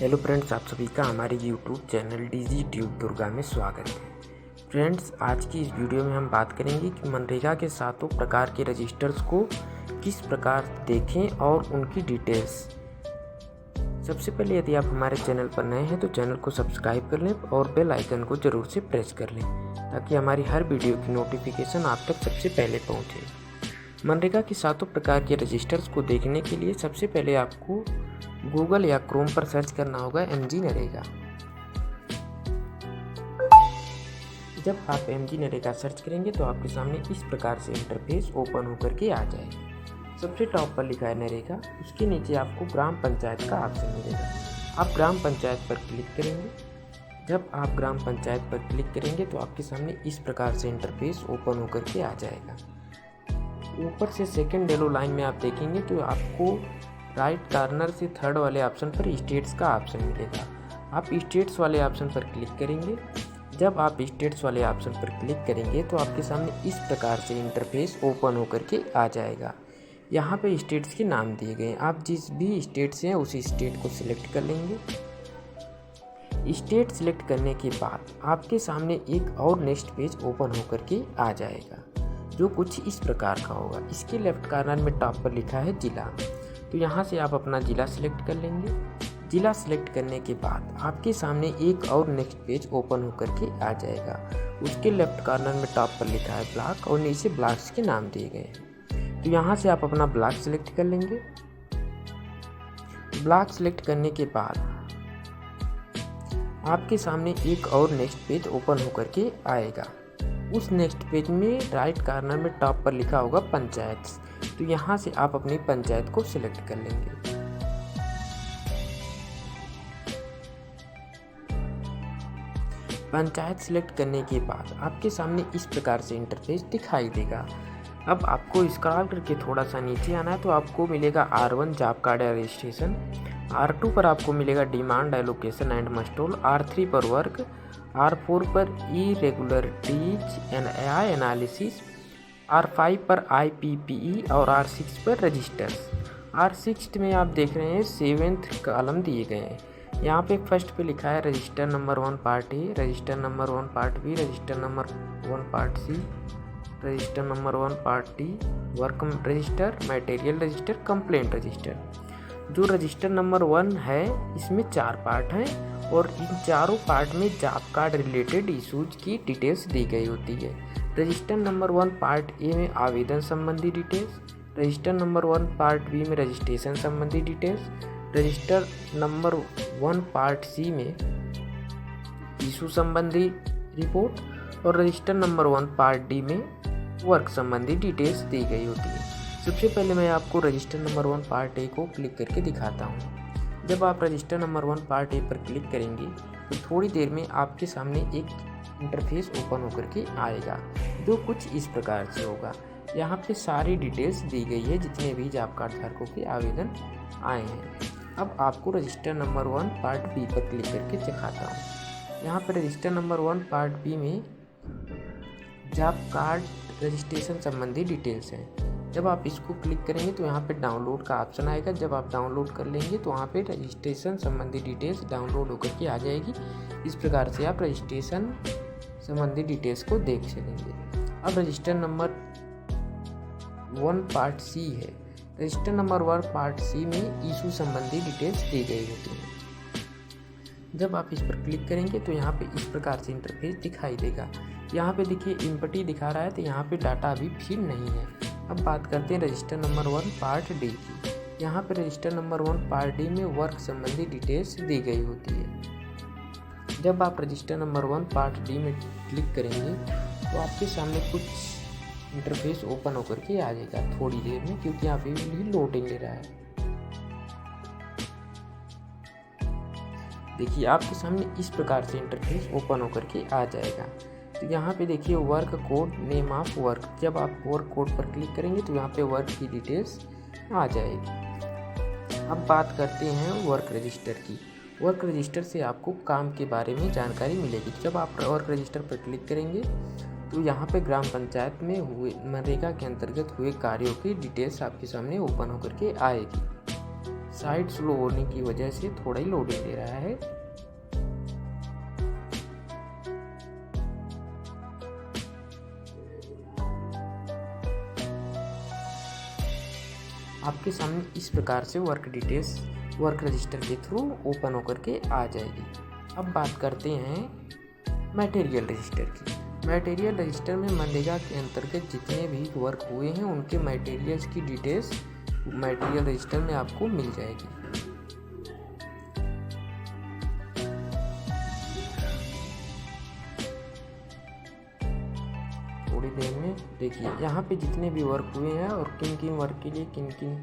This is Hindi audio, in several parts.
हेलो फ्रेंड्स, आप सभी का हमारे YouTube channel DG tube Durga में स्वागत है। फ्रेंड्स, आज की इस वीडियो में हम बात करेंगे कि मनरेगा के सातों प्रकार के रजिस्टर्स को किस प्रकार देखें और उनकी डिटेल्स। सबसे पहले यदि आप हमारे चैनल पर नए हैं तो चैनल को सब्सक्राइब कर लें और बेल आइकन को ज़रूर से प्रेस कर लें ताकि हमारी हर वीडियो की नोटिफिकेशन आप तक सबसे पहले पहुँचे। मनरेगा के सातों प्रकार के रजिस्टर्स को देखने के लिए सबसे पहले आपको गूगल या क्रोम पर सर्च करना होगा MG नरेगा। जब आप MG नरेगा सर्च करेंगे तो आपके सामने इस प्रकार से इंटरफेस ओपन होकर के आ जाएगा। सबसे टॉप पर लिखा है नरेगा, उसके नीचे आपको ग्राम पंचायत का ऑप्शन मिलेगा। आप ग्राम पंचायत पर क्लिक करेंगे। जब आप ग्राम पंचायत पर क्लिक करेंगे तो आपके सामने इस प्रकार से इंटरफेस ओपन होकर के आ जाएगा। ऊपर से सेकेंड येलो लाइन में आप देखेंगे तो आपको राइट कॉर्नर से थर्ड वाले ऑप्शन पर स्टेट्स का ऑप्शन मिलेगा। आप स्टेट्स वाले ऑप्शन पर क्लिक करेंगे। जब आप स्टेट्स वाले ऑप्शन पर क्लिक करेंगे तो आपके सामने इस प्रकार से इंटरफेस ओपन होकर के आ जाएगा। यहाँ पे स्टेट्स के नाम दिए गए हैं। आप जिस भी स्टेट से हैं उसी स्टेट को सिलेक्ट कर लेंगे। स्टेट सिलेक्ट करने के बाद आपके सामने एक और नेक्स्ट पेज ओपन होकर के आ जाएगा जो कुछ इस प्रकार का होगा। इसके लेफ्ट कॉर्नर में टॉप पर लिखा है जिला, तो यहाँ से आप अपना ज़िला सिलेक्ट कर लेंगे। ज़िला सिलेक्ट करने के बाद आपके सामने एक और नेक्स्ट पेज ओपन होकर के आ जाएगा। उसके लेफ्ट कॉर्नर में टॉप पर लिखा है ब्लॉक और नीचे ब्लॉक्स के नाम दिए गए हैं, तो यहाँ से आप अपना ब्लॉक सिलेक्ट कर लेंगे। ब्लॉक सिलेक्ट करने के बाद आपके सामने एक और नेक्स्ट पेज ओपन होकर के आएगा। उस नेक्स्ट पेज में राइट कॉर्नर में टॉप पर लिखा होगा पंचायत, तो यहाँ से आप अपनी पंचायत को सिलेक्ट कर लेंगे। पंचायत सिलेक्ट करने के बाद आपके सामने इस प्रकार से इंटरफेस दिखाई देगा। अब आपको स्क्रॉल करके थोड़ा सा नीचे आना है तो आपको मिलेगा R1 जॉब कार्ड या रजिस्ट्रेशन, R2 पर आपको मिलेगा डिमांड एलोकेशन एंड मस्टोल, R3 पर वर्क, R4 पर irregularities and AI analysis, R5 पर IPPE और R6 पर रजिस्टर्स। R6 में आप देख रहे हैं 7th कॉलम दिए गए हैं। यहाँ पे फर्स्ट पे लिखा है register number 1 part A, register number 1 part B, register number 1 part C, register number 1 part D, work register, material register, complaint register. जो रजिस्टर नंबर 1 है इसमें 4 पार्ट हैं और इन चारों पार्ट में जॉब कार्ड रिलेटेड इशूज की डिटेल्स दी गई होती है। रजिस्टर नंबर 1 पार्ट ए में आवेदन संबंधी details, register number 1 part B में रजिस्ट्रेशन संबंधी details, register number 1 part C में इशू संबंधी रिपोर्ट और रजिस्टर नंबर 1 पार्ट डी में वर्क संबंधी डिटेल्स दी गई होती है। सबसे पहले मैं आपको रजिस्टर नंबर 1 पार्ट ए को क्लिक करके दिखाता हूँ। जब आप रजिस्टर नंबर 1 पार्ट ए पर क्लिक करेंगे तो थोड़ी देर में आपके सामने एक इंटरफेस ओपन होकर के आएगा जो कुछ इस प्रकार से होगा। यहाँ पे सारी डिटेल्स दी गई है जितने भी जॉब कार्ड धारकों के आवेदन आए हैं। अब आपको रजिस्टर नंबर 1 पार्ट बी पर क्लिक करके दिखाता हूँ। यहाँ पर रजिस्टर नंबर 1 पार्ट बी में जॉब कार्ड रजिस्ट्रेशन संबंधी डिटेल्स हैं। जब आप इसको क्लिक करेंगे तो यहाँ पे डाउनलोड का ऑप्शन आएगा। जब आप डाउनलोड कर लेंगे तो वहाँ पे रजिस्ट्रेशन संबंधी डिटेल्स डाउनलोड होकर के आ जाएगी। इस प्रकार से आप रजिस्ट्रेशन संबंधी डिटेल्स को देख सकेंगे। अब रजिस्टर नंबर 1 पार्ट सी है। रजिस्टर नंबर 1 पार्ट सी में इशू संबंधी डिटेल्स दी गई होती है। जब आप इस पर क्लिक करेंगे तो यहाँ पे इस प्रकार से इंटरफेस दिखाई देगा। यहाँ पे देखिए एम्प्टी दिखा रहा है, तो यहाँ पे डाटा अभी फिल नहीं है। अब बात करते हैं रजिस्टर नंबर 1 पार्ट डी की। यहाँ पे रजिस्टर नंबर 1 पार्ट डी में वर्क संबंधी डिटेल्स दी गई होती है। जब आप रजिस्टर नंबर 1 पार्ट डी में क्लिक करेंगे तो आपके सामने कुछ इंटरफेस ओपन होकर के आ जाएगा थोड़ी देर में, क्योंकि यहाँ पे भी लोडिंग ले रहा है। देखिए आपके सामने इस प्रकार से इंटरफेस ओपन होकर के आ जाएगा। तो यहाँ पे देखिए work code, name of work. जब आप वर्क कोड पर क्लिक करेंगे तो यहाँ पे वर्क की डिटेल्स आ जाएगी। अब बात करते हैं वर्क रजिस्टर की। वर्क रजिस्टर से आपको काम के बारे में जानकारी मिलेगी। जब आप वर्क रजिस्टर पर क्लिक करेंगे तो यहाँ पे ग्राम पंचायत में हुए मनरेगा के अंतर्गत हुए कार्यों की डिटेल्स आपके सामने ओपन होकर के आएगी। साइट स्लो होने की वजह से थोड़ा ही लोडिंग ले रहा है। आपके सामने इस प्रकार से वर्क डिटेल्स वर्क रजिस्टर के थ्रू ओपन होकर के आ जाएगी। अब बात करते हैं मटेरियल रजिस्टर की। मटेरियल रजिस्टर में मनरेगा के अंतर्गत जितने भी वर्क हुए हैं उनके मटेरियल्स की डिटेल्स मटेरियल रजिस्टर में आपको मिल जाएगी। थोड़ी देर में देखिए यहाँ पे जितने भी वर्क हुए हैं और किन किन वर्क के लिए किन किन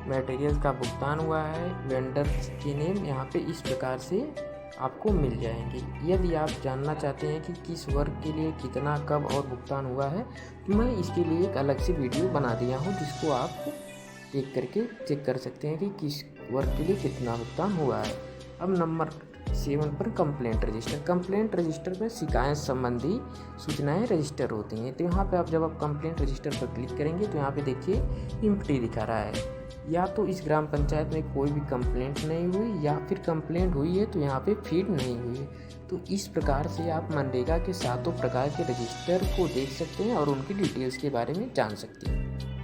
मटेरियल्स का भुगतान हुआ है, वेंडर्स के नेम यहाँ पे इस प्रकार से आपको मिल जाएंगे। यदि आप जानना चाहते हैं कि किस वर्क के लिए कितना कब और भुगतान हुआ है तो मैं इसके लिए एक अलग से वीडियो बना दिया हूँ, जिसको आप देख करके चेक कर सकते हैं कि किस वर्क के लिए कितना भुगतान हुआ है। अब नंबर 7 पर कंप्लेंट रजिस्टर। कंप्लेंट रजिस्टर में शिकायत संबंधी सूचनाएं रजिस्टर होती हैं। तो यहाँ पे आप जब आप कंप्लेंट रजिस्टर पर क्लिक करेंगे तो यहाँ पे देखिए एम्प्टी दिखा रहा है। या तो इस ग्राम पंचायत में कोई भी कंप्लेंट नहीं हुई या फिर कंप्लेंट हुई है तो यहाँ पे फीड नहीं हुई है। तो इस प्रकार से आप मनरेगा के 7 प्रकार के रजिस्टर को देख सकते हैं और उनकी डिटेल्स के बारे में जान सकते हैं।